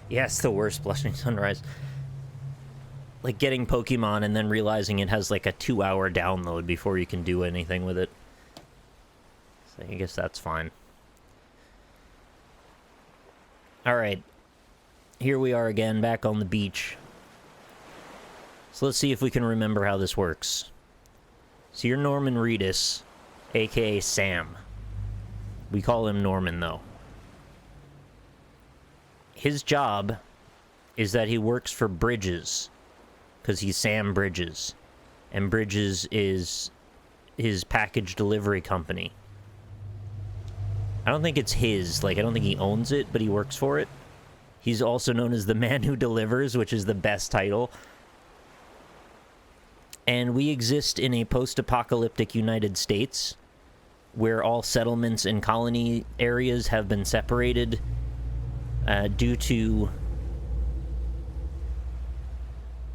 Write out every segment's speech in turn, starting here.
Yeah, it's the worst, Blushing Sunrise. Like getting Pokemon and then realizing it has like a 2-hour download before you can do anything with it. So I guess that's fine. Alright. Here we are again, back on the beach. So let's see if we can remember how this works. So you're Norman Reedus, aka Sam. We call him Norman, though. His job is that he works for Bridges, because he's Sam Bridges. And Bridges is his package delivery company. I don't think it's his, like, I don't think he owns it, but he works for it. He's also known as the Man Who Delivers, which is the best title. And we exist in a post-apocalyptic United States, where all settlements and colony areas have been separated due to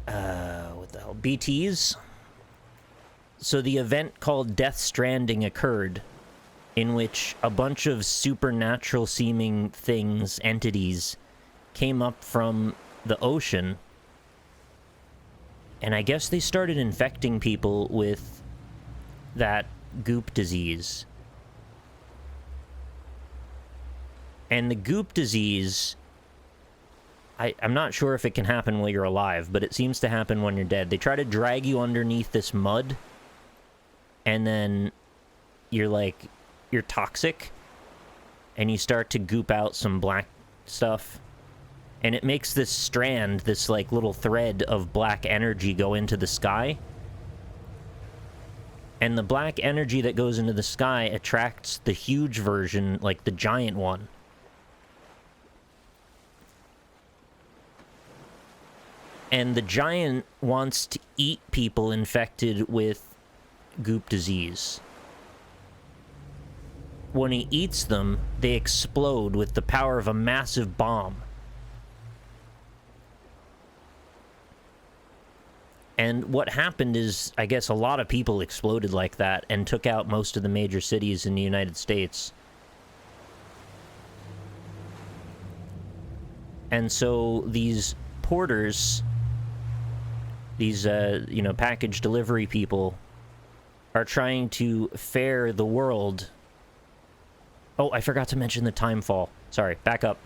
what the hell, BTs. So the event called Death Stranding occurred, in which a bunch of supernatural seeming things, entities, came up from the ocean, and I guess they started infecting people with that goop disease. And the goop disease, I'm not sure if it can happen while you're alive, but it seems to happen when you're dead. They try to drag you underneath this mud, and then you're toxic, and you start to goop out some black stuff, and it makes this strand, this like little thread of black energy go into the sky. And the black energy that goes into the sky attracts the huge version, like the giant one. And the giant wants to eat people infected with goop disease. When he eats them, they explode with the power of a massive bomb. And what happened is, I guess a lot of people exploded like that and took out most of the major cities in the United States. And so these porters, these, package delivery people, are trying to fare the world. Oh, I forgot to mention the time fall. Sorry, back up.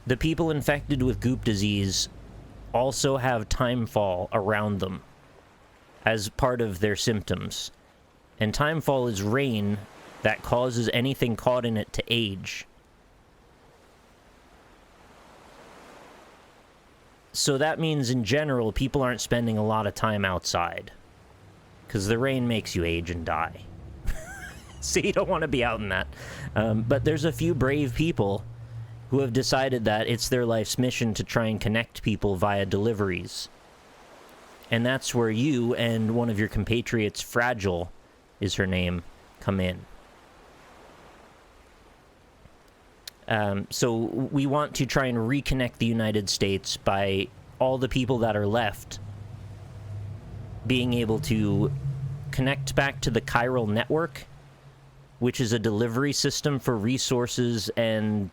The people infected with goop disease also have time fall around them as part of their symptoms. And time fall is rain that causes anything caught in it to age. So that means, in general, people aren't spending a lot of time outside, because the rain makes you age and die. So you don't want to be out in that. But there's a few brave people who have decided that it's their life's mission to try and connect people via deliveries. And that's where you and one of your compatriots, Fragile is her name, come in. So we want to try and reconnect the United States by all the people that are left being able to connect back to the chiral network, which is a delivery system for resources and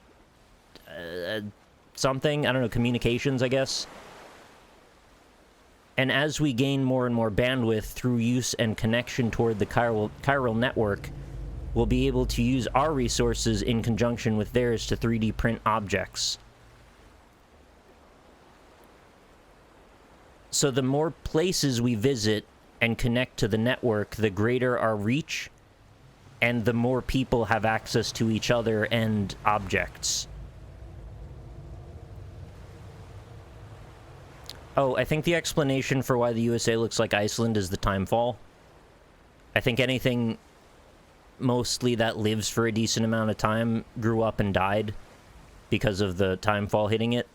something, I don't know, communications, I guess. And as we gain more and more bandwidth through use and connection toward the chiral network, we'll be able to use our resources in conjunction with theirs to 3D print objects. So the more places we visit and connect to the network, the greater our reach, and the more people have access to each other and objects. Oh, I think the explanation for why the USA looks like Iceland is the time fall. I think anything mostly that lives for a decent amount of time grew up and died because of the time fall hitting it.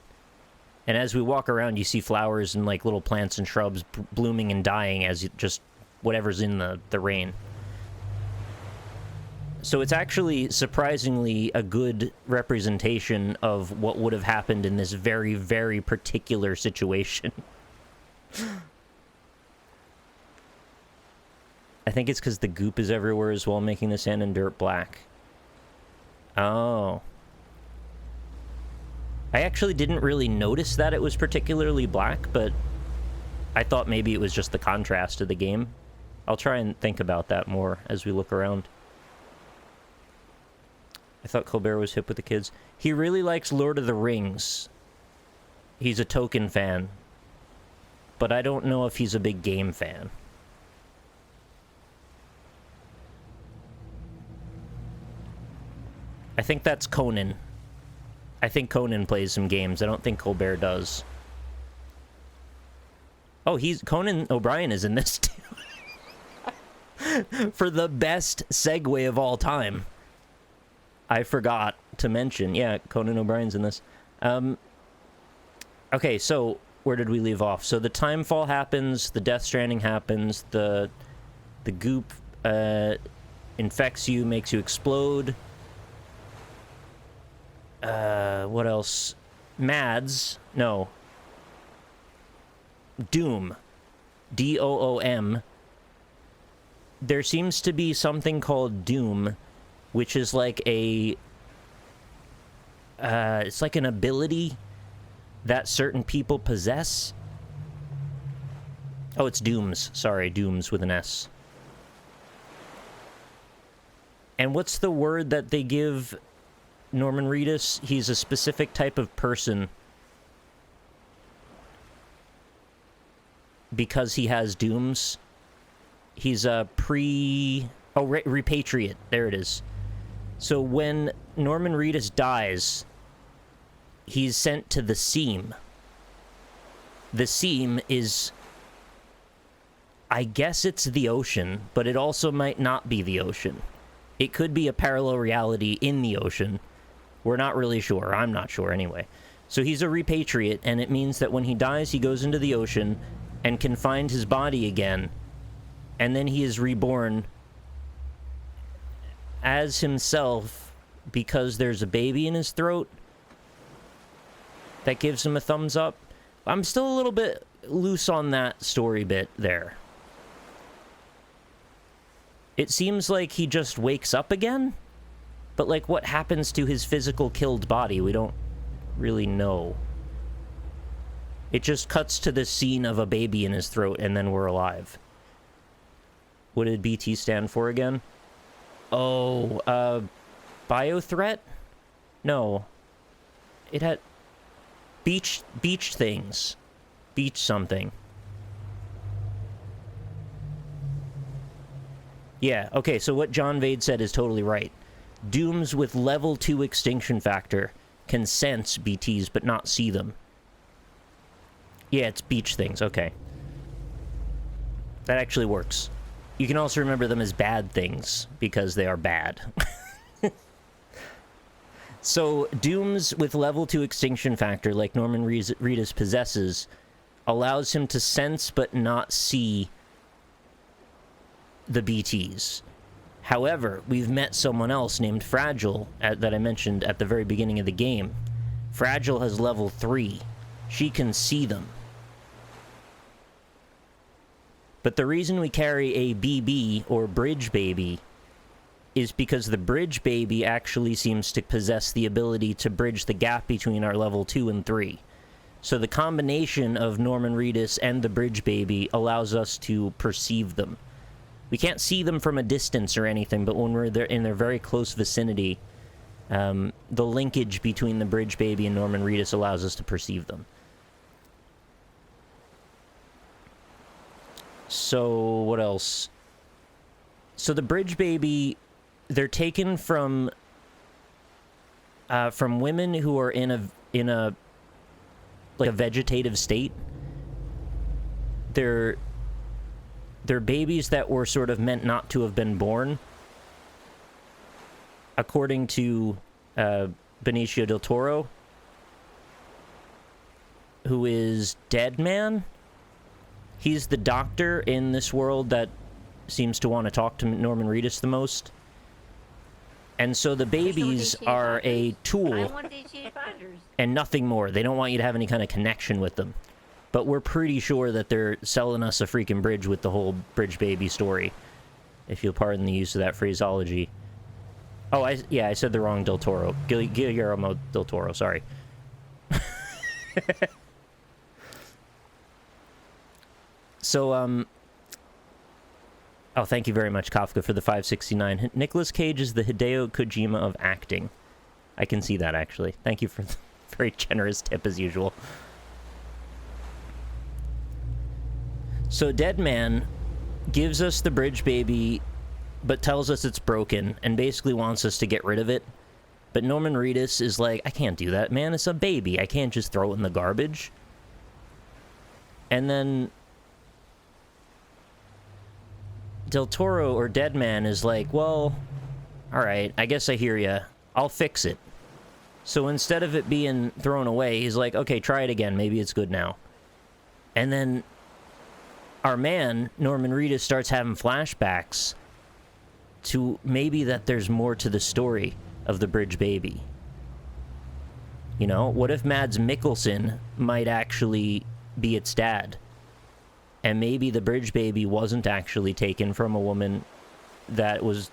And as we walk around, you see flowers and like little plants and shrubs blooming and dying as just whatever's in the rain. So it's actually surprisingly a good representation of what would have happened in this very, very particular situation. I think it's because the goop is everywhere as well, making the sand and dirt black. Oh. I actually didn't really notice that it was particularly black, but I thought maybe it was just the contrast of the game. I'll try and think about that more as we look around. I thought Colbert was hip with the kids. He really likes Lord of the Rings. He's a Tolkien fan. But I don't know if he's a big game fan. I think that's Conan. I think Conan plays some games. I don't think Colbert does. Oh, Conan O'Brien is in this too. For the best segue of all time. I forgot to mention. Yeah, Conan O'Brien's in this. Okay, so where did we leave off? So the timefall happens, the Death Stranding happens, the goop infects you, makes you explode. What else? Mads. No. Doom. D-O-O-M. There seems to be something called Doom, which is like a... it's like an ability that certain people possess. Oh, it's Dooms. Sorry, Dooms with an S. And what's the word that they give Norman Reedus? He's a specific type of person because he has Dooms. He's a repatriate. There it is. So when Norman Reedus dies, he's sent to the Seam. The Seam is... I guess it's the ocean, but it also might not be the ocean. It could be a parallel reality in the ocean. We're not really sure. I'm not sure anyway. So he's a repatriate, and it means that when he dies, he goes into the ocean and can find his body again, and then he is reborn as himself because there's a baby in his throat that gives him a thumbs up. I'm still a little bit loose on that story bit there. It seems like he just wakes up again, but like what happens to his physical killed body, we don't really know. It just cuts to the scene of a baby in his throat and then we're alive. What did BT stand for again? Oh, biothreat? No. It had... Beach things. Beach something. Yeah, okay, so what John Vade said is totally right. Dooms with level 2 extinction factor can sense BTs but not see them. Yeah, it's beach things, okay. That actually works. You can also remember them as bad things, because they are bad. So, Dooms with level 2 extinction factor, like Norman Reedus possesses, allows him to sense but not see the BTs. However, we've met someone else named Fragile, that I mentioned at the very beginning of the game. Fragile has level 3. She can see them. But the reason we carry a BB, or Bridge Baby, is because the Bridge Baby actually seems to possess the ability to bridge the gap between our level 2 and 3. So the combination of Norman Reedus and the Bridge Baby allows us to perceive them. We can't see them from a distance or anything, but when we're there in their very close vicinity, the linkage between the Bridge Baby and Norman Reedus allows us to perceive them. So, what else? So the Bridge Baby, they're taken from women who are in a like a vegetative state. They're babies that were sort of meant not to have been born, according to Benicio del Toro, who is Dead Man. He's the doctor in this world that seems to want to talk to Norman Reedus the most. And so the babies are a tool and nothing more. They don't want you to have any kind of connection with them. But we're pretty sure that they're selling us a freaking bridge with the whole Bridge Baby story, if you'll pardon the use of that phraseology. Oh, I said the wrong Del Toro. Guillermo del Toro, sorry. So, oh, thank you very much, Kafka, for the 569. Nicolas Cage is the Hideo Kojima of acting. I can see that, actually. Thank you for the very generous tip, as usual. So, Dead Man gives us the bridge baby, but tells us it's broken, and basically wants us to get rid of it. But Norman Reedus is like, I can't do that, man. It's a baby. I can't just throw it in the garbage. And then Del Toro, or Dead Man, is like, well, alright, I guess I hear ya. I'll fix it. So instead of it being thrown away, he's like, okay, try it again. Maybe it's good now. And then our man, Norman Reedus, starts having flashbacks to maybe that there's more to the story of the bridge baby. You know, what if Mads Mikkelsen might actually be its dad? And maybe the bridge baby wasn't actually taken from a woman that was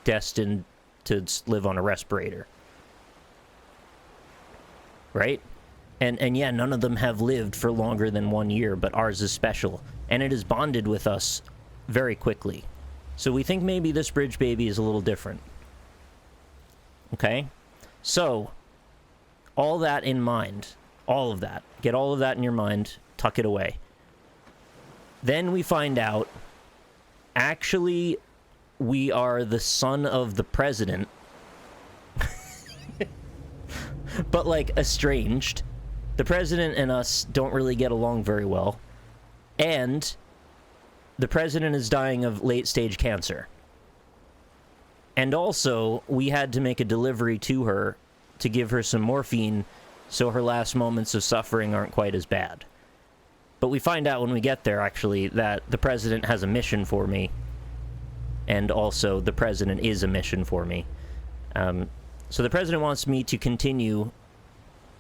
destined to live on a respirator. Right? And yeah, none of them have lived for longer than 1 year, but ours is special. And it has bonded with us very quickly. So we think maybe this bridge baby is a little different. Okay? So, all that in mind, all of that, get all of that in your mind, tuck it away. Then we find out, actually, we are the son of the president, but, like, estranged. The president and us don't really get along very well, and the president is dying of late-stage cancer. And also, we had to make a delivery to her to give her some morphine so her last moments of suffering aren't quite as bad. But we find out when we get there, actually, that the president has a mission for me. And also, the president is a mission for me. So the president wants me to continue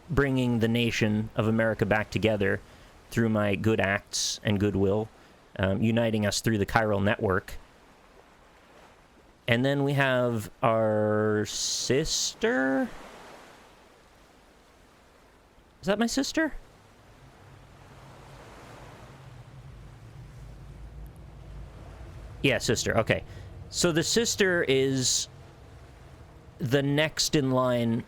bringing the nation of America back together through my good acts and goodwill, uniting us through the chiral network. And then we have our sister? Is that my sister? Yeah, sister. Okay. So the sister is the next in line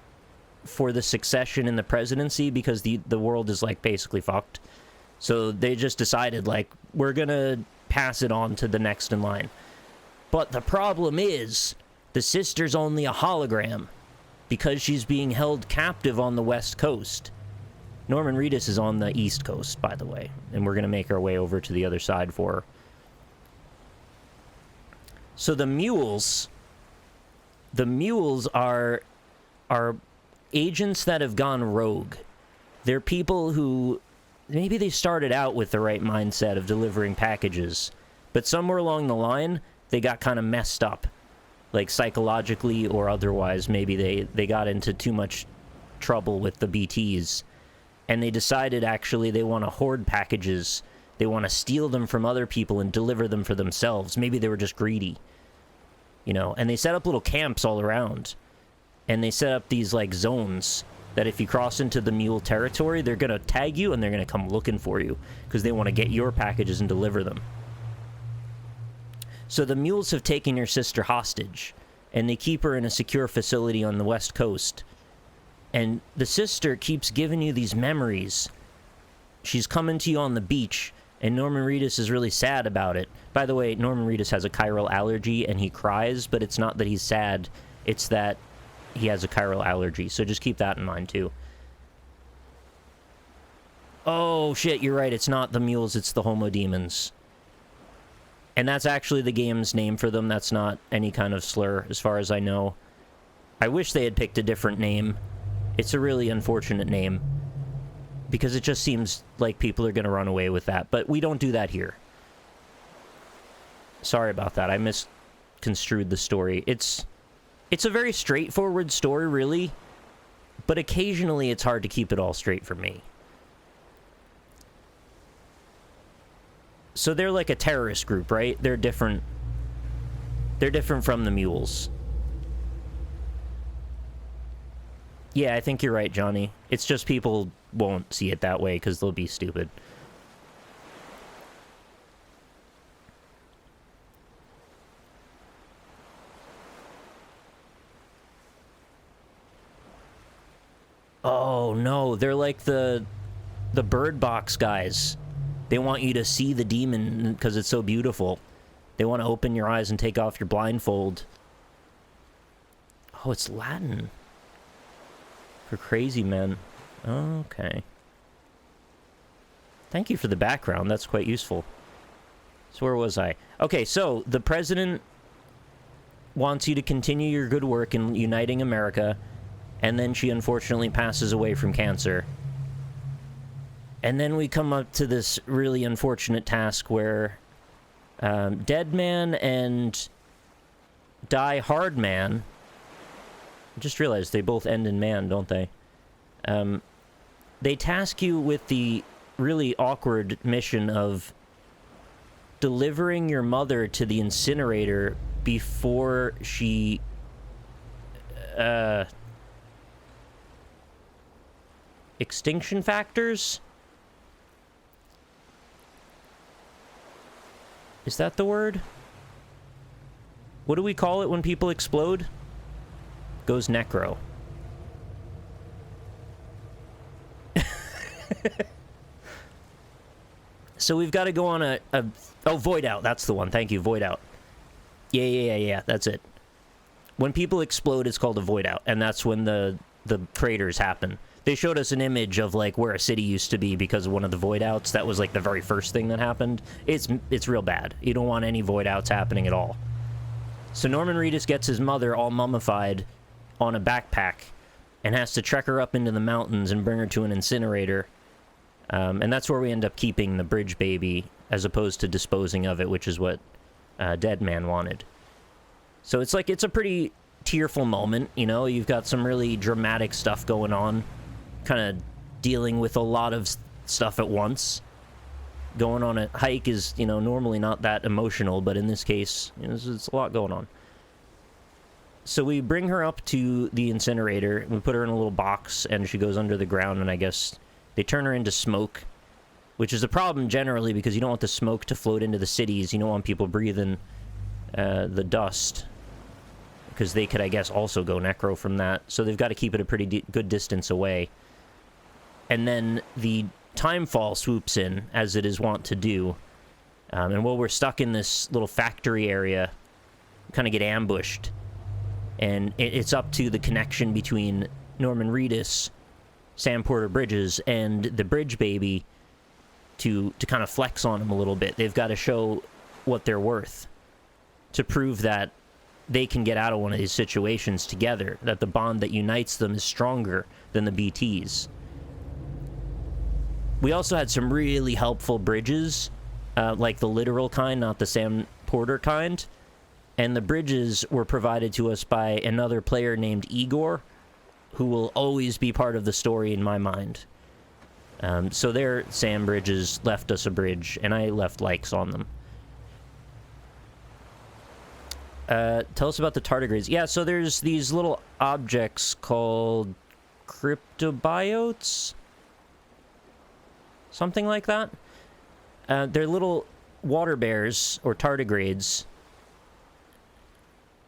for the succession in the presidency because the world is, like, basically fucked. So they just decided, like, we're gonna pass it on to the next in line. But the problem is, the sister's only a hologram because she's being held captive on the West Coast. Norman Reedus is on the East Coast, by the way, and we're going to make our way over to the other side for her. So the mules are agents that have gone rogue. They're people who, maybe they started out with the right mindset of delivering packages, but somewhere along the line, they got kind of messed up, like psychologically or otherwise. Maybe they got into too much trouble with the BTs, and they decided actually they want to hoard packages. They want to steal them from other people and deliver them for themselves. Maybe they were just greedy, you know, and they set up little camps all around, and they set up these, like, zones that if you cross into the mule territory, they're going to tag you and they're going to come looking for you because they want to get your packages and deliver them. So the mules have taken your sister hostage, and they keep her in a secure facility on the West Coast. And the sister keeps giving you these memories. She's coming to you on the beach, and Norman Reedus is really sad about it. By the way, Norman Reedus has a chiral allergy, and he cries, but it's not that he's sad. It's that he has a chiral allergy, so just keep that in mind, too. Oh, shit, you're right. It's not the mules, it's the homo demons. And that's actually the game's name for them. That's not any kind of slur, as far as I know. I wish they had picked a different name. It's a really unfortunate name, because it just seems like people are going to run away with that. But we don't do that here. Sorry about that. I misconstrued the story. It's a very straightforward story, really, but occasionally it's hard to keep it all straight for me. So they're like a terrorist group, right? They're different. They're different from the mules. Yeah, I think you're right, Johnny. It's just people won't see it that way because they'll be stupid. Oh, no. They're like the Bird Box guys. They want you to see the demon because it's so beautiful. They want to open your eyes and take off your blindfold. Oh, it's Latin. For crazy men. Okay. Thank you for the background. That's quite useful. So where was I? Okay, so the president wants you to continue your good work in uniting America, and then she unfortunately passes away from cancer. And then we come up to this really unfortunate task where Dead Man and Die Hard Man... I just realized they both end in man, don't they? They task you with the really awkward mission of delivering your mother to the incinerator before she... extinction factors? Is that the word? What do we call it when people explode? Goes necro. So we've got to go on a... Oh, void out. That's the one. Thank you. Void out. Yeah. That's it. When people explode, it's called a void out. And that's when the craters happen. They showed us an image of, like, where a city used to be because of one of the void outs. That was, like, the very first thing that happened. It's real bad. You don't want any void outs happening at all. So Norman Reedus gets his mother all mummified on a backpack and has to trek her up into the mountains and bring her to an incinerator. And that's where we end up keeping the bridge baby as opposed to disposing of it, which is what Dead Man wanted. So it's like, it's a pretty tearful moment, you know? You've got some really dramatic stuff going on, kind of dealing with a lot of stuff at once. Going on a hike is, you know, normally not that emotional, but in this case, you know, it's a lot going on. So we bring her up to the incinerator, we put her in a little box, and she goes under the ground, and I guess they turn her into smoke, which is a problem generally because you don't want the smoke to float into the cities. You don't want people breathing the dust, because they could, I guess, also go necro from that. So they've got to keep it a pretty good distance away. And then the timefall swoops in, as it is wont to do. And while we're stuck in this little factory area, we kind of get ambushed. And it's up to the connection between Norman Reedus, Sam Porter Bridges, and the bridge baby to kind of flex on him a little bit. They've got to show what they're worth to prove that they can get out of one of these situations together, that the bond that unites them is stronger than the BTs. We also had some really helpful bridges, like the literal kind, not the Sam Porter kind. And the bridges were provided to us by another player named Igor, who will always be part of the story in my mind. So their Sam bridges left us a bridge, and I left likes on them. Tell us about the tardigrades. Yeah, so there's these little objects called cryptobiotes? Something like that. They're little water bears, or tardigrades.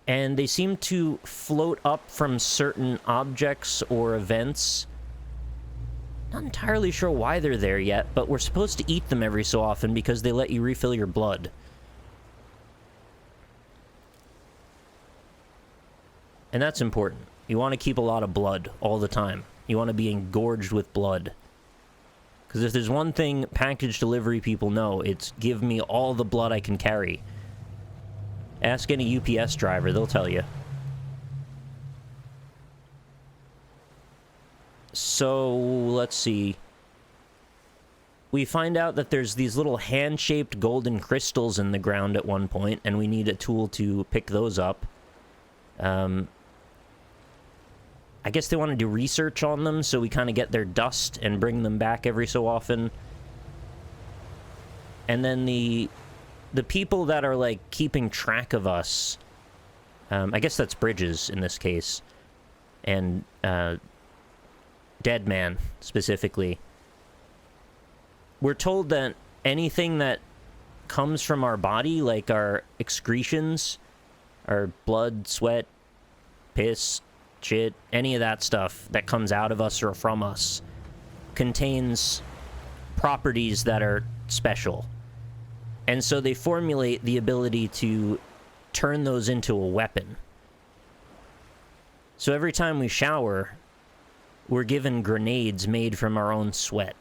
And they seem to float up from certain objects or events. Not entirely sure why they're there yet, but we're supposed to eat them every so often because they let you refill your blood. And that's important. You want to keep a lot of blood all the time. You want to be engorged with blood. Because if there's one thing package delivery people know, it's give me all the blood I can carry. Ask any UPS driver, they'll tell you. So, let's see. We find out that there's these little hand-shaped golden crystals in the ground at one point, and we need a tool to pick those up. I guess they want to do research on them, so we kind of get their dust and bring them back every so often. And then the people that are, like, keeping track of us, I guess that's Bridges in this case, and dead man, specifically. We're told that anything that comes from our body, like our excretions, our blood, sweat, piss, shit, any of that stuff that comes out of us or from us, contains properties that are special. And so they formulate the ability to turn those into a weapon. So every time we shower, we're given grenades made from our own sweat.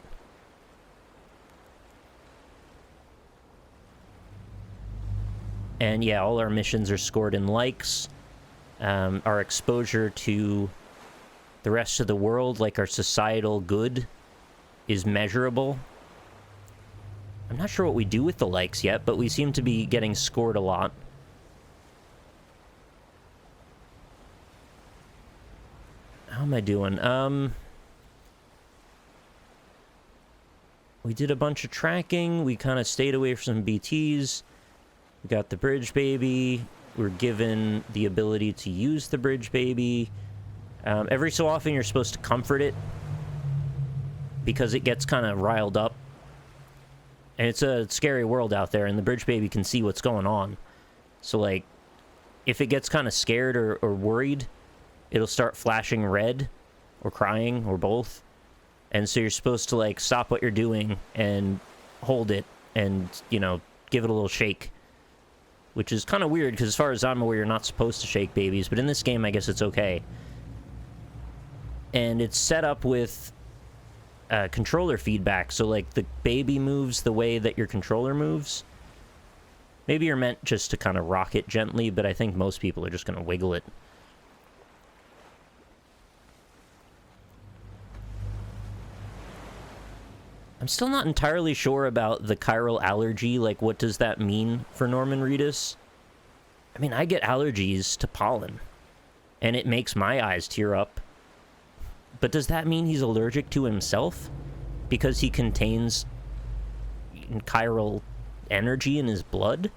And yeah, all our missions are scored in likes. Our exposure to the rest of the world, like our societal good, is measurable. I'm not sure what we do with the likes yet, but we seem to be getting scored a lot. How am I doing? We did a bunch of tracking. We kind of stayed away from some BTs. We got the bridge baby. We're given the ability to use the bridge baby. Every so often you're supposed to comfort it because it gets kind of riled up. And it's a scary world out there, and the bridge baby can see what's going on. So, like, if it gets kind of scared or worried, it'll start flashing red or crying or both. And so you're supposed to, like, stop what you're doing and hold it and, you know, give it a little shake. Which is kind of weird, because as far as I'm aware, you're not supposed to shake babies. But in this game, I guess it's okay. And it's set up with controller feedback. So, like, the baby moves the way that your controller moves. Maybe you're meant just to kind of rock it gently, but I think most people are just going to wiggle it. I'm still not entirely sure about the chiral allergy. Like, what does that mean for Norman Reedus? I mean, I get allergies to pollen, and it makes my eyes tear up. But does that mean he's allergic to himself? Because he contains chiral energy in his blood?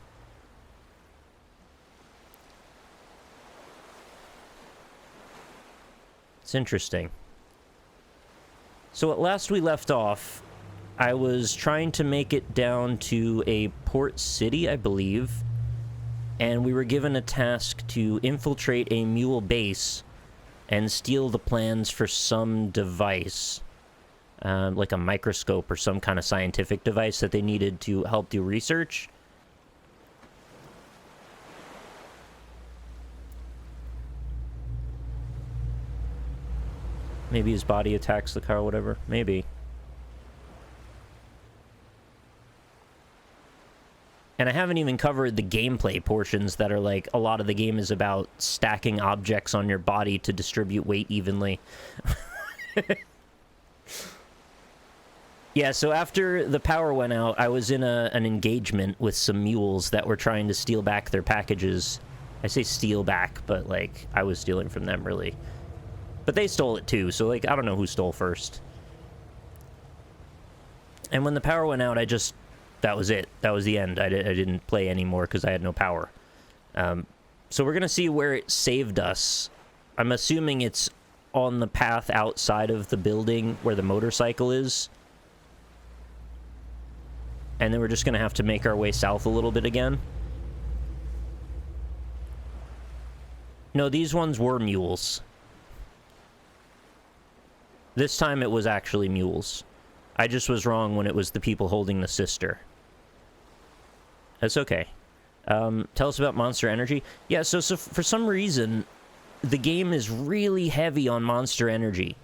It's interesting. So at last we left off, I was trying to make it down to a port city, I believe, and we were given a task to infiltrate a MULE base and steal the plans for some device, like a microscope or some kind of scientific device that they needed to help do research. Maybe his body attacks the car or whatever. Maybe. And I haven't even covered the gameplay portions that are like, a lot of the game is about stacking objects on your body to distribute weight evenly. Yeah, so after the power went out, I was in an engagement with some mules that were trying to steal back their packages. I say steal back, but, like, I was stealing from them, really. But they stole it, too, so, like, I don't know who stole first. And when the power went out, that was it. That was the end. I didn't play anymore because I had no power. So we're going to see where it saved us. I'm assuming it's on the path outside of the building where the motorcycle is. And then we're just going to have to make our way south a little bit again. No, these ones were mules. This time it was actually mules. I just was wrong when it was the people holding the sister. That's okay. Tell us about Monster Energy. Yeah, so for some reason, the game is really heavy on Monster Energy.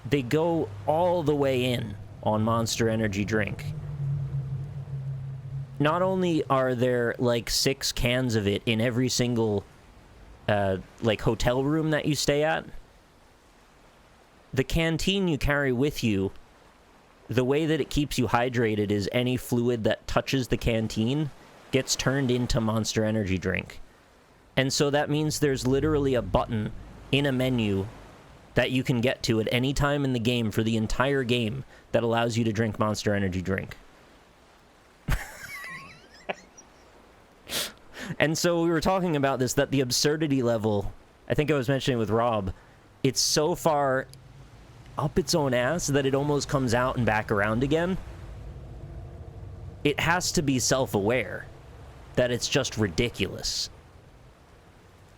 They go all the way in on Monster Energy drink. Not only are there, like, 6 cans of it in every single, like, hotel room that you stay at, the canteen you carry with you, the way that it keeps you hydrated is any fluid that touches the canteen gets turned into Monster Energy drink. And so that means there's literally a button in a menu that you can get to at any time in the game for the entire game that allows you to drink Monster Energy drink. And so we were talking about this, that the absurdity level, I think I was mentioning with Rob, it's so far up its own ass that it almost comes out and back around again, it has to be self-aware that it's just ridiculous.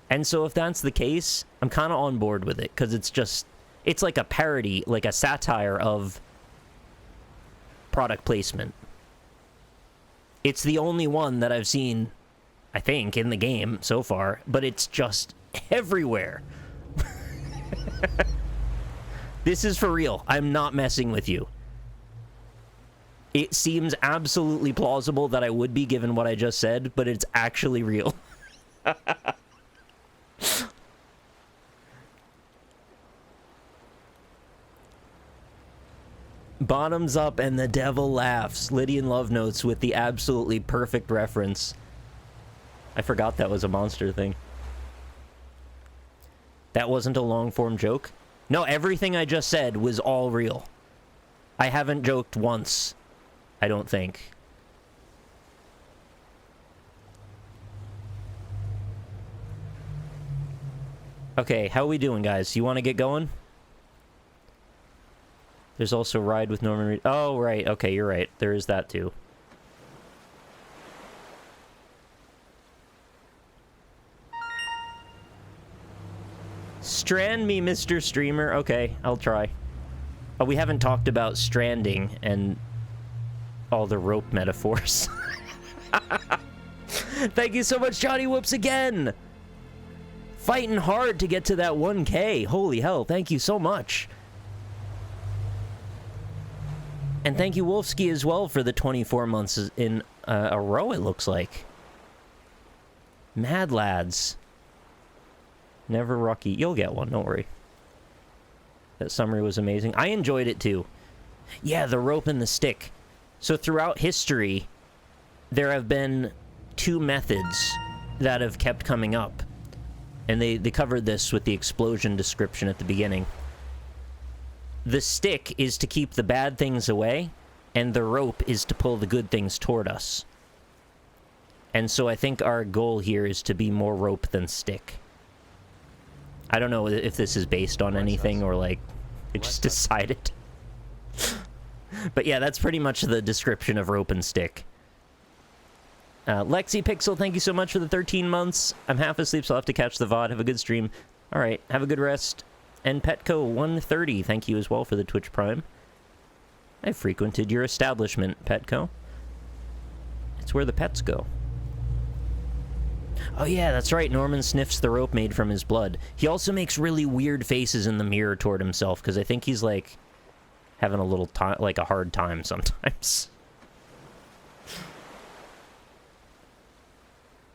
And so if that's the case, I'm kind of on board with it, because it's like a parody, like a satire of product placement. It's the only one that I've seen, I think, in the game so far, but it's just everywhere. This is for real. I'm not messing with you. It seems absolutely plausible that I would be, given what I just said, but it's actually real. Bottoms up and the devil laughs. Lydian Love Notes with the absolutely perfect reference. I forgot that was a monster thing. That wasn't a long-form joke? No, everything I just said was all real. I haven't joked once, I don't think. Okay, how are we doing, guys? You want to get going? There's also Ride with Norman Reed. Oh, right. Okay, you're right. There is that, too. Strand me, Mr. Streamer. Okay, I'll try. Oh, we haven't talked about stranding and all the rope metaphors. Thank you so much, Johnny Whoops, again! Fighting hard to get to that 1K. Holy hell, thank you so much. And thank you, Wolfsky, as well, for the 24 months in a row, it looks like. Mad lads. Never Rocky. You'll get one, don't worry. That summary was amazing. I enjoyed it, too. Yeah, the rope and the stick. So throughout history, there have been two methods that have kept coming up. And they covered this with the explosion description at the beginning. The stick is to keep the bad things away, and the rope is to pull the good things toward us. And so I think our goal here is to be more rope than stick. I don't know if this is based on anything or, like, they just decided. But yeah, that's pretty much the description of rope and stick. Lexi Pixel, thank you so much for the 13 months. I'm half asleep, so I'll have to catch the VOD. Have a good stream. All right, have a good rest. And Petco130, thank you as well for the Twitch Prime. I frequented your establishment, Petco. It's where the pets go. Oh yeah, that's right, Norman sniffs the rope made from his blood. He also makes really weird faces in the mirror toward himself, because I think he's, like, having a little time, like a hard time sometimes.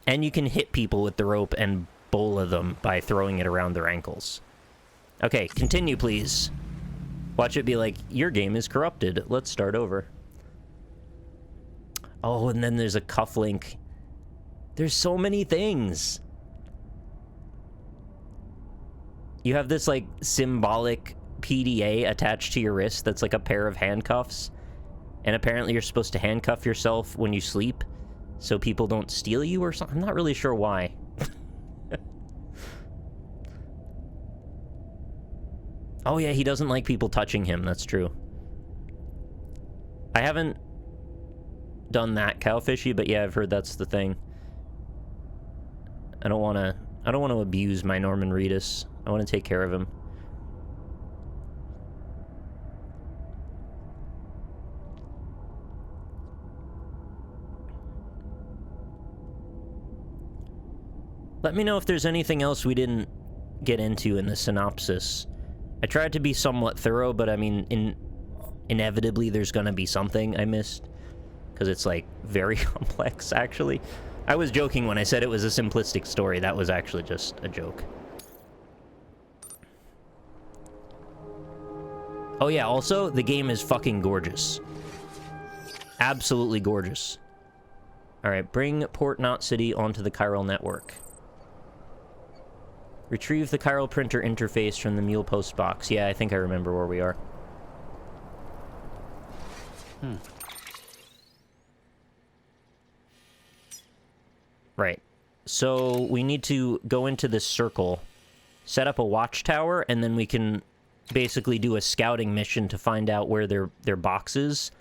And you can hit people with the rope and bola them by throwing it around their ankles. Okay, continue, please. Watch it be like, your game is corrupted. Let's start over. Oh, and then there's a cufflink. There's so many things. You have this, like, symbolic PDA attached to your wrist that's like a pair of handcuffs. And apparently you're supposed to handcuff yourself when you sleep so people don't steal you or something. I'm not really sure why. Oh yeah, he doesn't like people touching him. That's true. I haven't done that cowfishy, but yeah, I've heard that's the thing. I don't want to abuse my Norman Reedus. I want to take care of him. Let me know if there's anything else we didn't get into in the synopsis. I tried to be somewhat thorough, but I mean, inevitably there's gonna be something I missed. Because it's, like, very complex, actually. I was joking when I said it was a simplistic story. That was actually just a joke. Oh yeah, also, the game is fucking gorgeous. Absolutely gorgeous. Alright, bring Port Knot City onto the chiral network. Retrieve the chiral printer interface from the MULE post box. Yeah, I think I remember where we are. Right. So we need to go into this circle, set up a watchtower, and then we can basically do a scouting mission to find out where their box is.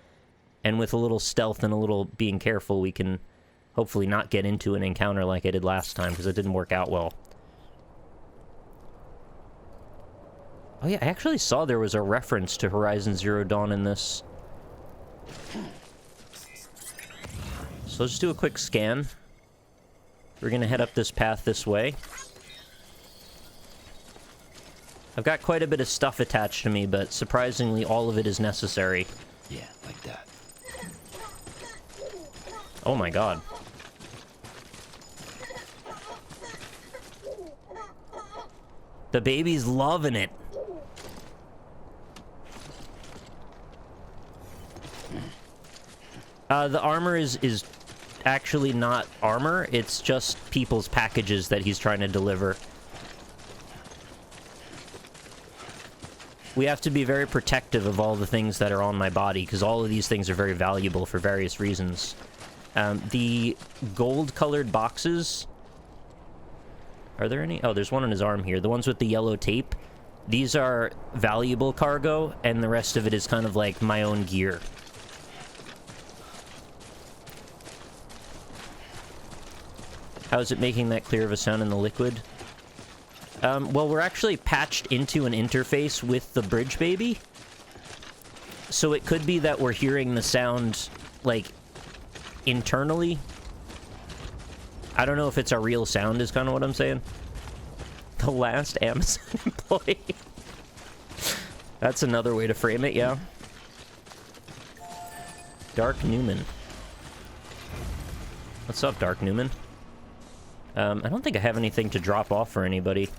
And with a little stealth and a little being careful, we can hopefully not get into an encounter like I did last time, because it didn't work out well. Oh yeah, I actually saw there was a reference to Horizon Zero Dawn in this. So let's just do a quick scan. We're gonna head up this path this way. I've got quite a bit of stuff attached to me, but surprisingly all of it is necessary. Yeah, like that. Oh my god. The baby's loving it. The armor is actually not armor, it's just people's packages that he's trying to deliver. We have to be very protective of all the things that are on my body, because all of these things are very valuable for various reasons. The gold-colored boxes... Are there any? Oh, there's one on his arm here. The ones with the yellow tape. These are valuable cargo, and the rest of it is kind of like my own gear. How is it making that clear of a sound in the liquid? Well, we're actually patched into an interface with the bridge baby. So it could be that we're hearing the sound, like, internally. I don't know if it's a real sound, is kind of what I'm saying. The last Amazon employee. That's another way to frame it, yeah. Dark Newman. What's up, Dark Newman? I don't think I have anything to drop off for anybody.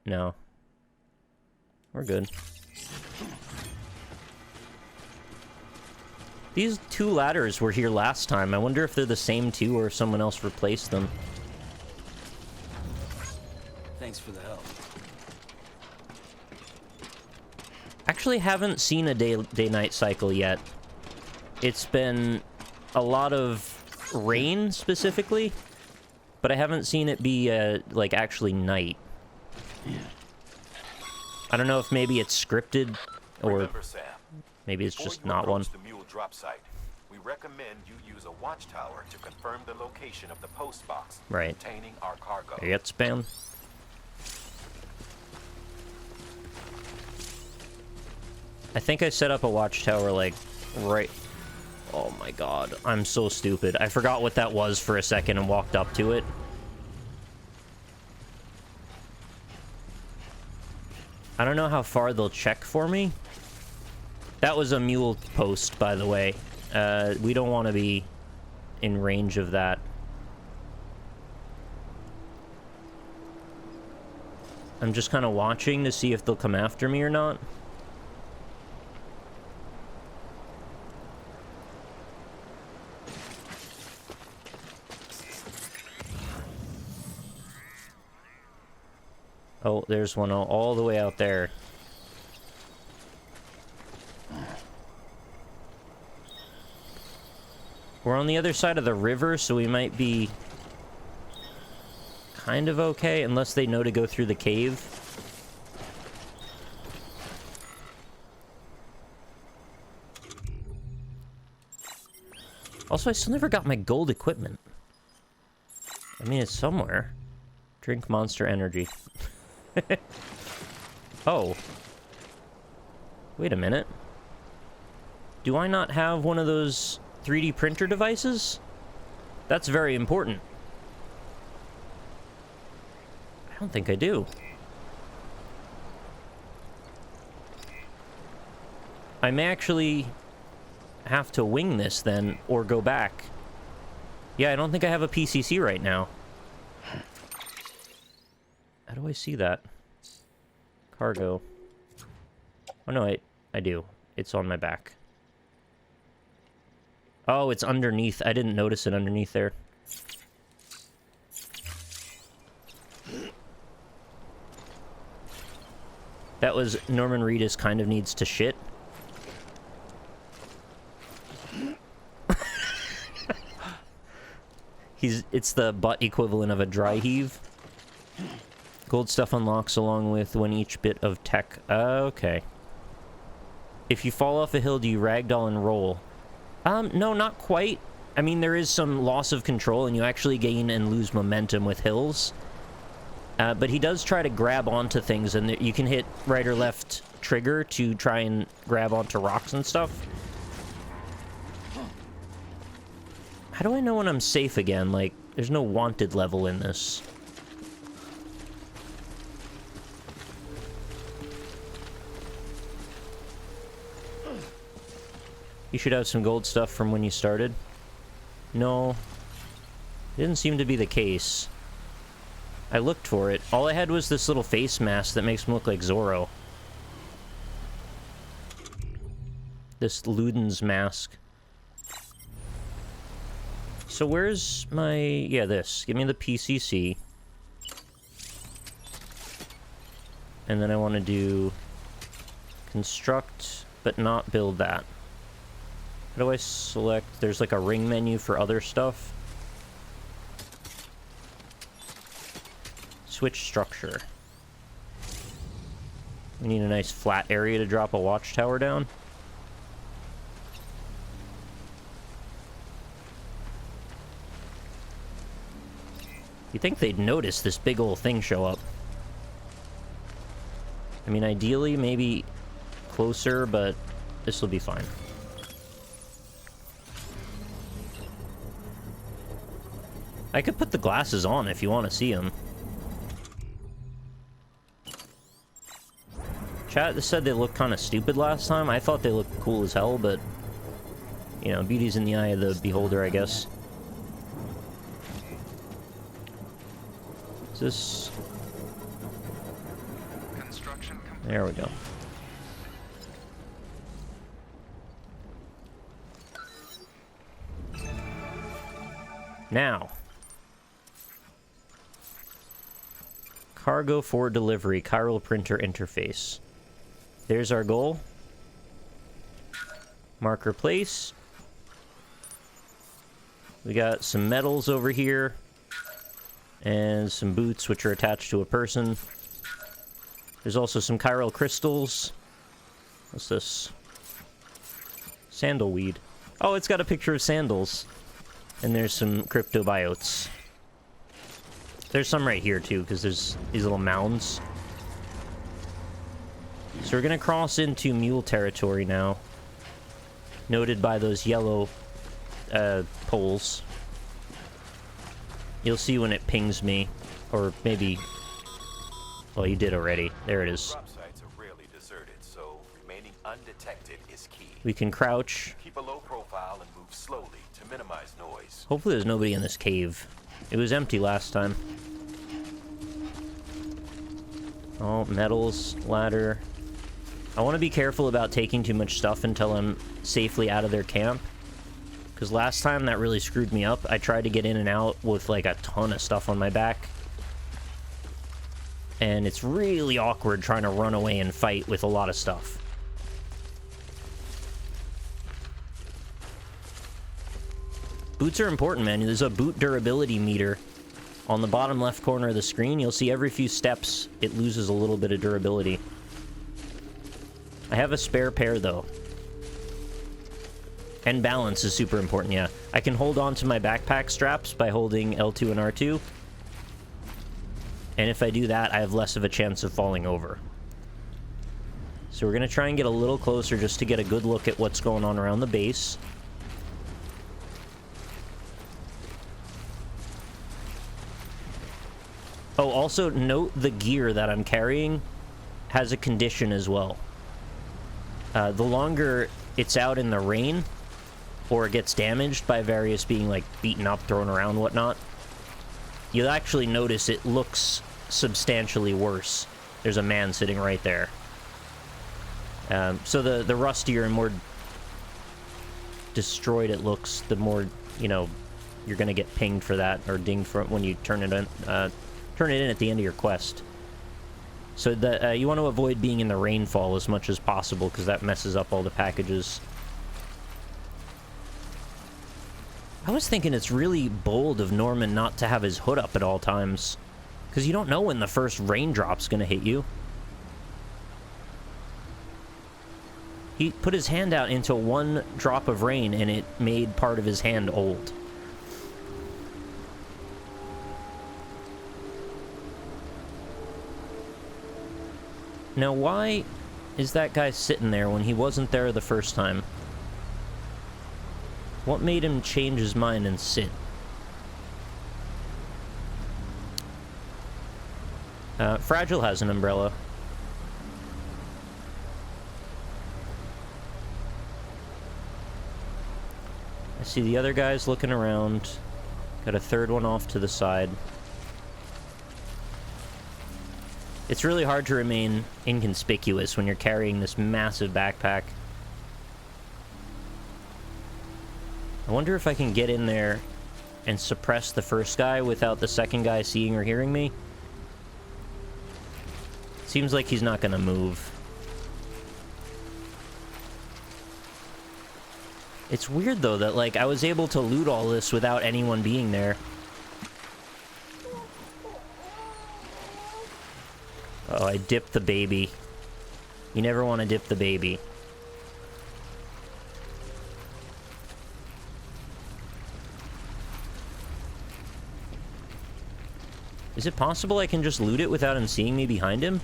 No. We're good. These two ladders were here last time. I wonder if they're the same two or if someone else replaced them. Thanks for the help. Actually haven't seen a day-night cycle yet. It's been a lot of rain, specifically, but I haven't seen it be, like, actually night. Yeah. I don't know if maybe it's scripted, or Remember, Sam, maybe it's just not one. the MULE drop site, we recommend you use a watchtower to confirm the location of the post box containing our cargo. There you get spam. I think I set up a watchtower, like, right... Oh my god, I'm so stupid. I forgot what that was for a second and walked up to it. I don't know how far they'll check for me. That was a MULE post, by the way. We don't want to be in range of that. I'm just kind of watching to see if they'll come after me or not. Oh, there's one all the way out there. We're on the other side of the river, so we might be kind of okay, unless they know to go through the cave. Also, I still never got my gold equipment. I mean, it's somewhere. Drink Monster Energy. Oh. Wait a minute. Do I not have one of those 3D printer devices? That's very important. I don't think I do. I may actually have to wing this then, or go back. Yeah, I don't think I have a PCC right now. How do I see that? Cargo. Oh no, I do. It's on my back. Oh, it's underneath. I didn't notice it underneath there. That was Norman Reedus kind of needs to shit. It's the butt equivalent of a dry heave. Gold stuff unlocks along with when each bit of tech... okay. If you fall off a hill, do you ragdoll and roll? No, not quite. I mean, there is some loss of control, and you actually gain and lose momentum with hills. But he does try to grab onto things, and you can hit right or left trigger to try and grab onto rocks and stuff. How do I know when I'm safe again? Like, there's no wanted level in this. You should have some gold stuff from when you started. No. Didn't seem to be the case. I looked for it. All I had was this little face mask that makes him look like Zorro. This Luden's mask. So where's my... yeah, this. Give me the PCC. And then I want to do... construct, but not build that. How do I select? There's like a ring menu for other stuff. Switch structure. We need a nice flat area to drop a watchtower down. You'd think they'd notice this big old thing show up. I mean, ideally, maybe closer, but this will be fine. I could put the glasses on if you want to see them. Chat said they looked kind of stupid last time. I thought they looked cool as hell, but... you know, beauty's in the eye of the beholder, I guess. Is this... construction complete. There we go. Now... cargo for delivery, chiral printer interface. There's our goal. Marker place. We got some metals over here. And some boots, which are attached to a person. There's also some chiral crystals. What's this? Sandalweed. Oh, it's got a picture of sandals. And there's some cryptobiotes. There's some right here, too, because there's these little mounds. So we're going to cross into MULE territory now. Noted by those yellow poles. You'll see when it pings me. Or maybe... well, you did already. There it is. Drop sites are rarely deserted, so remaining undetected is key. We can crouch. Keep a low profile and move slowly to minimize noise. Hopefully there's nobody in this cave. It was empty last time. Oh, metals, ladder. I want to be careful about taking too much stuff until I'm safely out of their camp. Because last time that really screwed me up. I tried to get in and out with like a ton of stuff on my back. And it's really awkward trying to run away and fight with a lot of stuff. Boots are important, man. There's a boot durability meter on the bottom left corner of the screen. You'll see every few steps it loses a little bit of durability. I have a spare pair, though. And balance is super important, yeah. I can hold on to my backpack straps by holding L2 and R2. And if I do that, I have less of a chance of falling over. So we're going to try and get a little closer just to get a good look at what's going on around the base. Oh, also note the gear that I'm carrying has a condition as well. The longer it's out in the rain, or it gets damaged by various being like beaten up, thrown around, whatnot, you'll actually notice it looks substantially worse. There's a man sitting right there. So the rustier and more destroyed it looks, the more, you know, you're gonna get pinged for that, or dinged for when you turn it in at the end of your quest. So you want to avoid being in the rainfall as much as possible, because that messes up all the packages. I was thinking it's really bold of Norman not to have his hood up at all times. Because you don't know when the first raindrop's gonna hit you. He put his hand out into one drop of rain and it made part of his hand old. Now, why is that guy sitting there when he wasn't there the first time? What made him change his mind and sit? Fragile has an umbrella. I see the other guys looking around. Got a third one off to the side. It's really hard to remain inconspicuous when you're carrying this massive backpack. I wonder if I can get in there and suppress the first guy without the second guy seeing or hearing me. Seems like he's not gonna move. It's weird though that, like, I was able to loot all this without anyone being there. Oh, I dipped the baby. You never want to dip the baby. Is it possible I can just loot it without him seeing me behind him?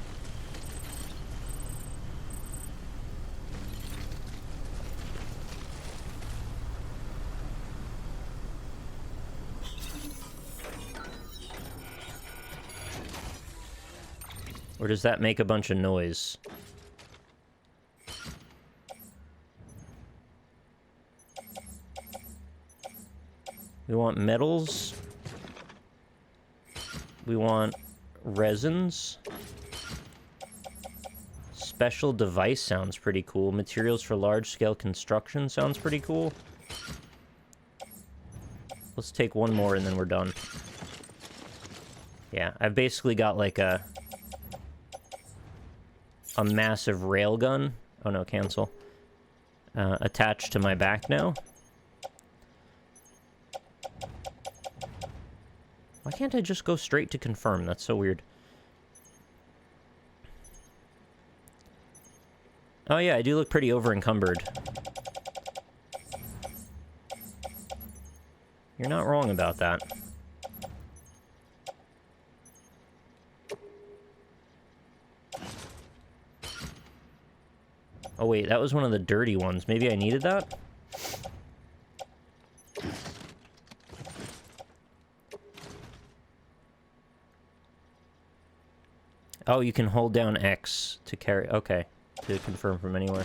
Or does that make a bunch of noise? We want metals. We want resins. Special device sounds pretty cool. Materials for large-scale construction sounds pretty cool. Let's take one more and then we're done. Yeah, I've basically got like a massive railgun. Oh no, cancel. Attached to my back now. Why can't I just go straight to confirm? That's so weird. Oh yeah, I do look pretty over-encumbered. You're not wrong about that. Oh wait, that was one of the dirty ones. Maybe I needed that? Oh, you can hold down X to carry... Okay, to confirm from anywhere.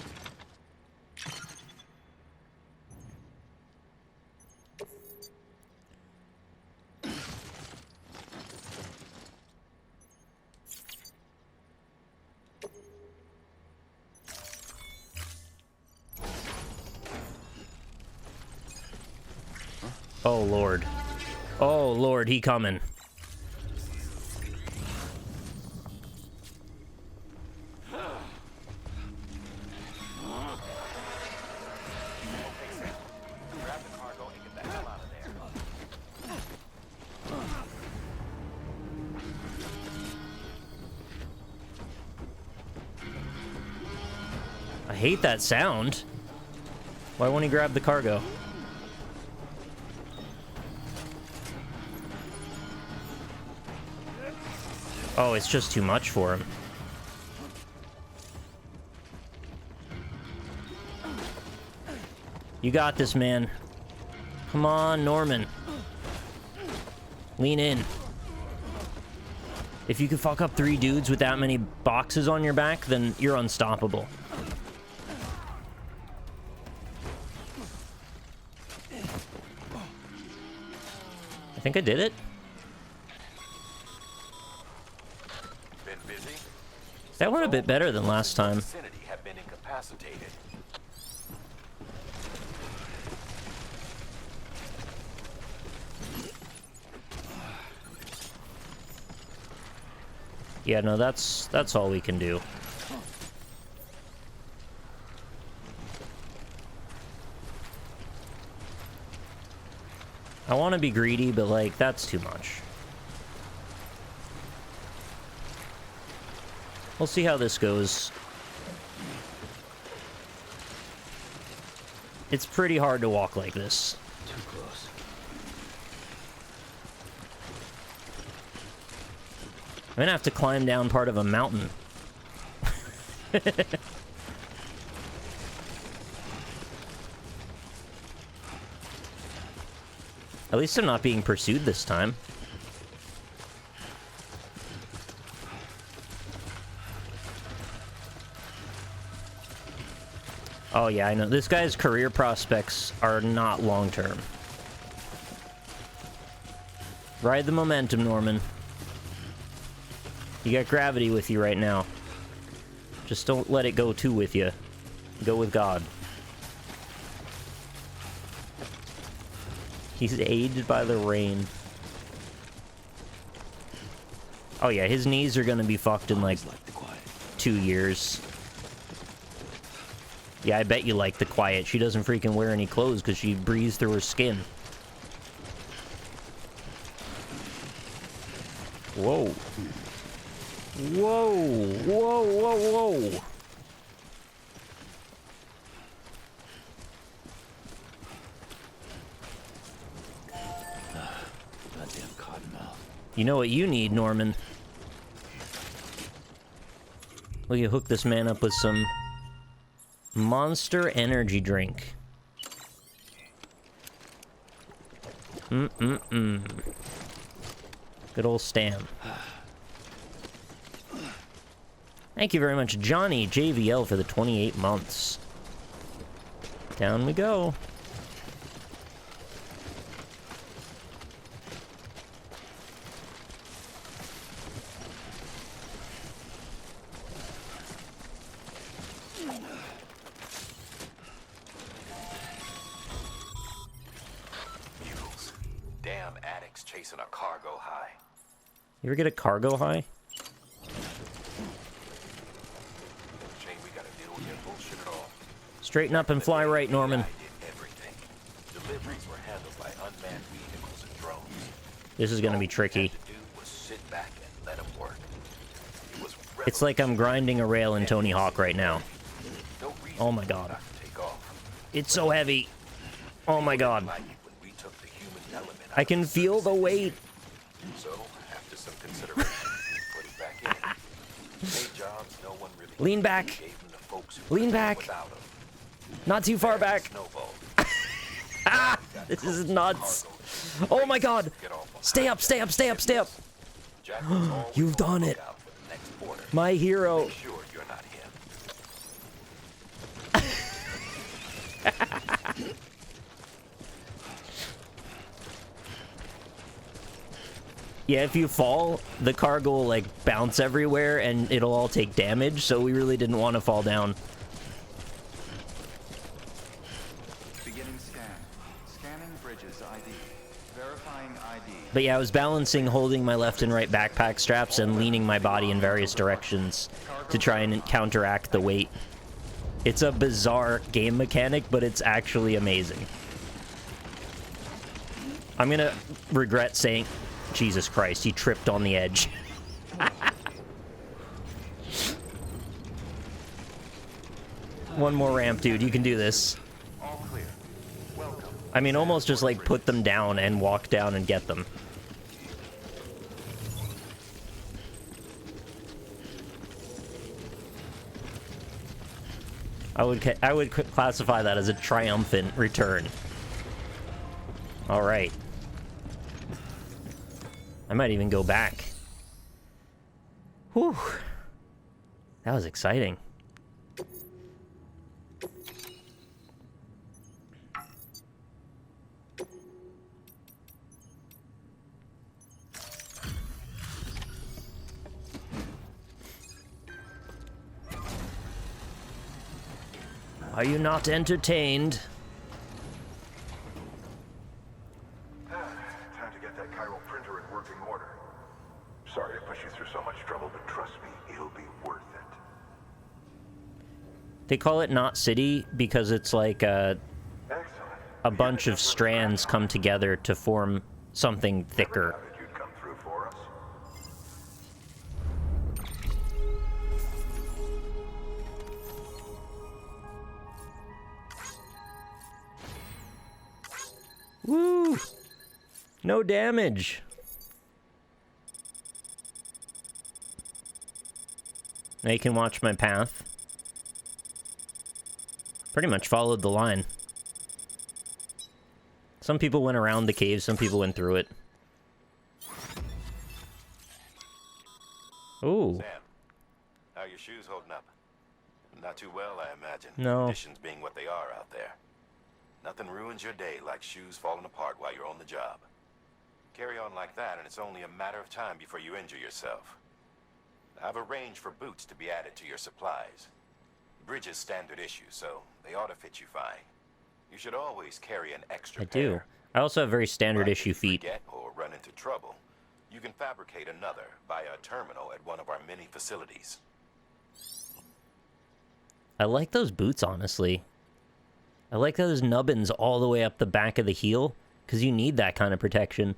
Oh, Lord. Oh, Lord, he coming. I hate that sound. Why won't he grab the cargo? Oh, it's just too much for him. You got this, man. Come on, Norman. Lean in. If you can fuck up 3 dudes with that many boxes on your back, then you're unstoppable. I think I did it. That went a bit better than last time. Have been incapacitated. Yeah, no, that's all we can do. I want to be greedy, but like that's too much. We'll see how this goes. It's pretty hard to walk like this. Too close. I'm gonna have to climb down part of a mountain. At least I'm not being pursued this time. Oh yeah, I know. This guy's career prospects are not long-term. Ride the momentum, Norman. You got gravity with you right now. Just don't let it go too with you. Go with God. He's aided by the rain. Oh yeah, his knees are gonna be fucked in like 2 years. Yeah, I bet you like the quiet. She doesn't freaking wear any clothes because she breathes through her skin. Whoa. Whoa! Whoa, whoa, whoa! Goddamn cottonmouth. You know what you need, Norman? We can hook this man up with some Monster energy drink. Good old Stam. Thank you very much, Johnny JVL, for the 28 months. Down we go. Mules. Damn addicts chasing a cargo high. You ever get a cargo high? Straighten up and fly right, Norman. Deliveries were handled by unmanned vehicles and drones. This is gonna be tricky. Sit back and let 'em work. It's like I'm grinding a rail in Tony Hawk right now. Oh my god. It's so heavy. Oh my god. I can feel the weight. So, after some consideration, put it back in. Made jobs no one really Lean back. Lean back. Not too far back. Ah, this is nuts. Oh my god. Stay up, stay up, stay up, stay up. You've done it. My hero. Yeah, if you fall, the cargo will like bounce everywhere and it'll all take damage, so we really didn't want to fall down. Beginning scan. Scanning bridges ID. Verifying ID. But yeah, I was balancing holding my left and right backpack straps and leaning my body in various directions to try and counteract the weight. It's a bizarre game mechanic, but it's actually amazing. I'm gonna regret saying... Jesus Christ, he tripped on the edge. One more ramp, dude. You can do this. All clear. Welcome. I mean, almost just like put them down and walk down and get them. I would classify that as a triumphant return. All right. I might even go back. Whew. That was exciting. Are you not entertained? Sorry to push you through so much trouble, but trust me, it'll be worth it. They call it Knot City because it's like a bunch of strands come together to form something thicker. No damage. Now you can watch my path. Pretty much followed the line. Some people went around the cave, some people went through it. Ooh. Sam, how are your shoes holding up? Not too well, I imagine. No. Conditions being what they are out there. Nothing ruins your day like shoes falling apart while you're on the job. Carry on like that, and it's only a matter of time before you injure yourself. I've arranged for boots to be added to your supplies. Bridges standard issue, so they ought to fit you fine. You should always carry an extra pair. I do. I also have very standard issue If you feet. forget or run into trouble, you can fabricate another via a terminal at one of our many facilities. I like those boots, honestly. I like those nubbins all the way up the back of the heel, because you need that kind of protection.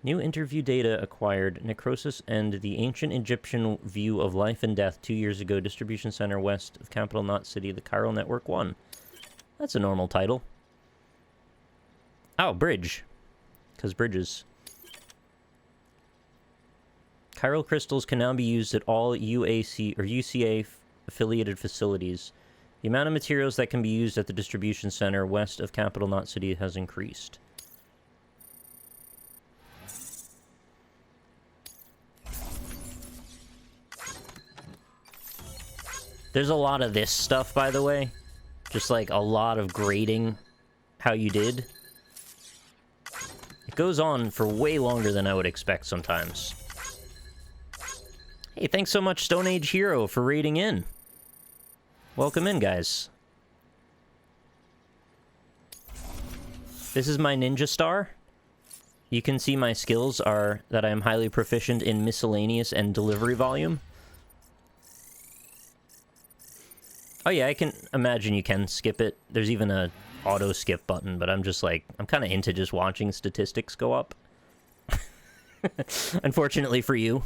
New interview data acquired. Necrosis and the ancient Egyptian view of life and death 2 years ago. Distribution center west of capital Knot City. The Chiral Network 1. That's a normal title. Oh, bridge. Because bridges. Chiral crystals can now be used at all UAC or UCA affiliated facilities. The amount of materials that can be used at the distribution center west of capital Knot City has increased. There's a lot of this stuff, by the way. Just like a lot of grading how you did. It goes on for way longer than I would expect sometimes. Hey, thanks so much, Stone Age Hero, for raiding in. Welcome in, guys. This is my ninja star. You can see my skills are that I am highly proficient in miscellaneous and delivery volume. Oh yeah, I can imagine you can skip it. There's even a auto skip button, but I'm just like, I'm kind of into just watching statistics go up. Unfortunately for you.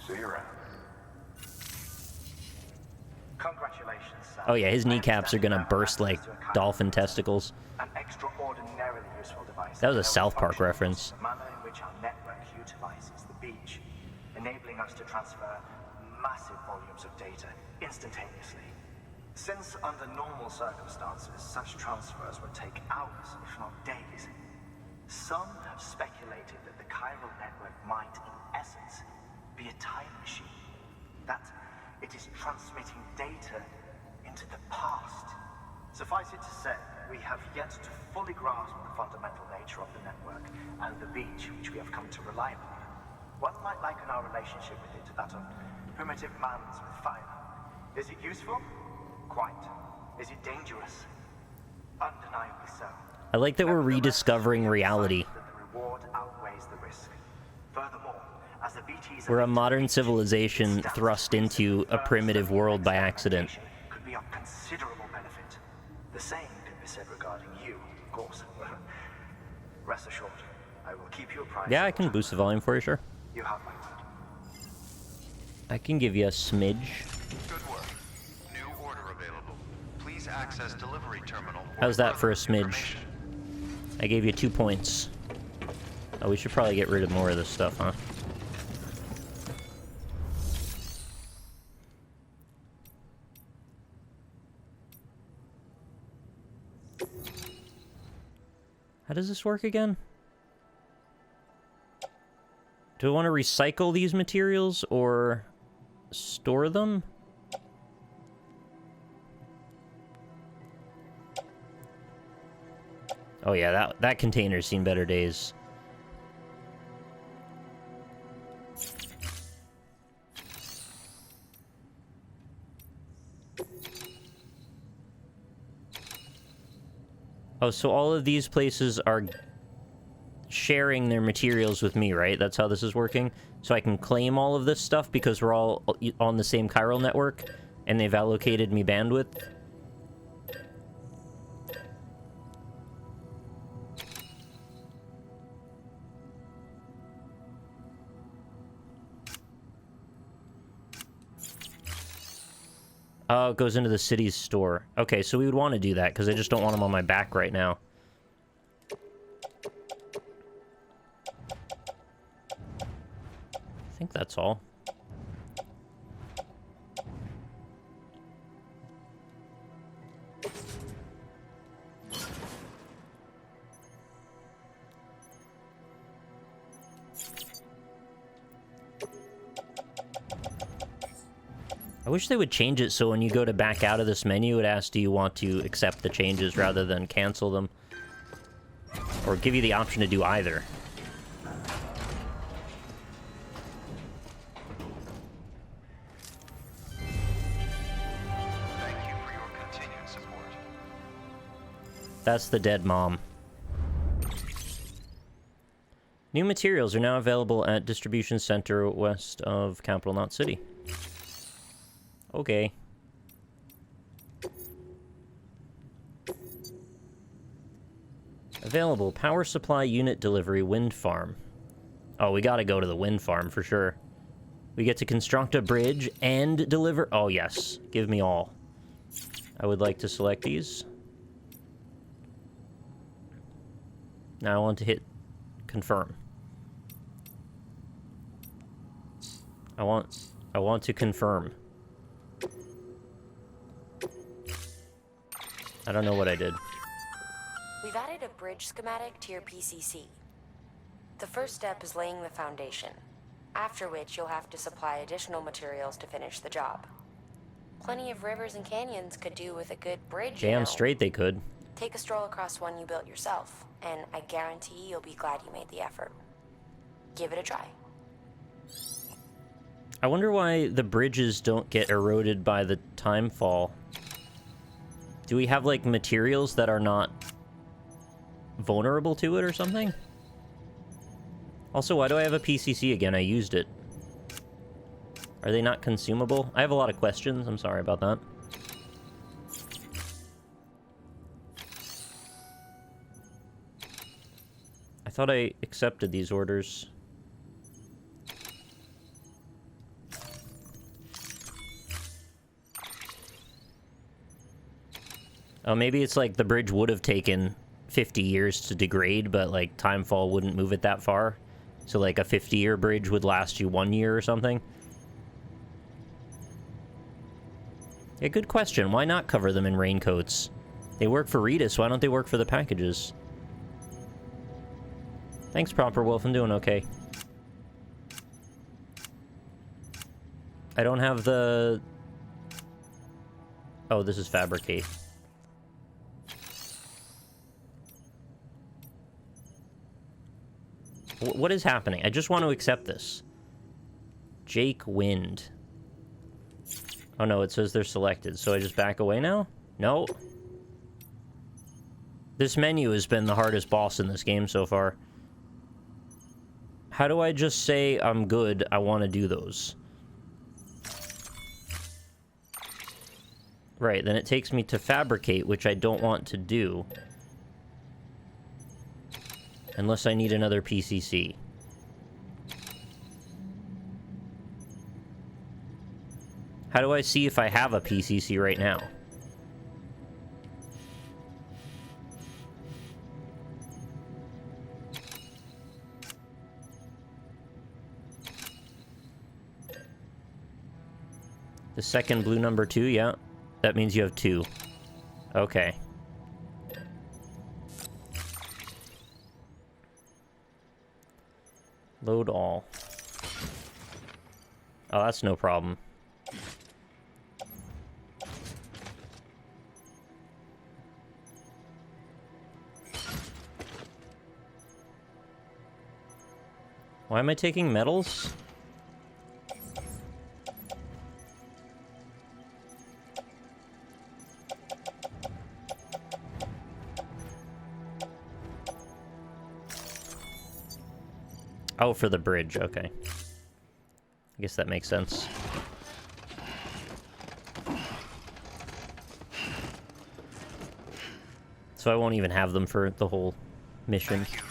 See you around. Congratulations, sir. Oh yeah, his kneecaps are gonna burst like dolphin testicles. An extraordinarily useful device. That was a South Park reference. The manner in which our network utilizes the beach, enabling us to transfer massive volumes of data instantaneously. Since under normal circumstances, such transfers would take hours, if not days, some have speculated that the chiral network might, in essence, be a time machine. That it is transmitting data into the past. Suffice it to say, we have yet to fully grasp the fundamental nature of the network and the beach which we have come to rely upon. One might liken our relationship with it to that of primitive mans with fire. Is it useful? Quite. Is it dangerous? Undeniably so. I like that we're rediscovering reality. That the reward outweighs the risk. Furthermore, as the BTs We're a modern civilization thrust into a primitive world by accident. could be of considerable benefit. The same could be said regarding you, of course. Rest assured, I will keep you apprised. Yeah, I can boost the volume for you, sure. You have my word. I can give you a smidge. Good work. New order available. Please access delivery terminal. How's that for a further smidge? information. I gave you 2 points. Oh, we should probably get rid of more of this stuff, huh? How does this work again? Do I want to recycle these materials or store them? Oh yeah, that container's seen better days. Oh, so all of these places are sharing their materials with me, right? That's how this is working? So I can claim all of this stuff because we're all on the same chiral network and they've allocated me bandwidth? Oh, it goes into the city's store. Okay, so we would want to do that, because I just don't want them on my back right now. I think that's all. I wish they would change it so when you go to back out of this menu, it asks, do you want to accept the changes rather than cancel them? Or give you the option to do either. Thank you for your continued support. That's the dead mom. New materials are now available at Distribution Center west of Capital Knot City. Okay. Available power supply unit delivery wind farm. Oh, we gotta go to the wind farm for sure. We get to construct a bridge and deliver. Oh, yes. Give me all. I would like to select these. Now I want to hit confirm. I want to confirm. I don't know what I did. We've added a bridge schematic to your PCC. The first step is laying the foundation, after which you'll have to supply additional materials to finish the job. Plenty of rivers and canyons could do with a good bridge, you know. Damn straight they could. Take a stroll across one you built yourself, and I guarantee you'll be glad you made the effort. Give it a try. I wonder why the bridges don't get eroded by the time fall. Do we have, like, materials that are not vulnerable to it or something? Also, why do I have a PCC again? I used it. Are they not consumable? I have a lot of questions. I'm sorry about that. I thought I accepted these orders. Oh, maybe it's like the bridge would have taken 50 years to degrade, but like timefall wouldn't move it that far. So like a 50-year bridge would last you 1 year or something. Yeah, good question. Why not cover them in raincoats? They work for Redis. Why don't they work for the packages? Thanks, Proper Wolf. I'm doing okay. I don't have the... Oh, this is fabricate. What is happening? I just want to accept this. Jake Wind. Oh no, it says they're selected, so I just back away now? No. This menu has been the hardest boss in this game so far. How do I just say I'm good, I want to do those? Right, then it takes me to fabricate, which I don't want to do. Unless I need another PCC. How do I see if I have a PCC right now? The second blue number 2, yeah. That means you have 2. Okay. Load all. Oh, that's no problem. Why am I taking metals? Oh, for the bridge, okay. I guess that makes sense. So I won't even have them for the whole mission. Thank you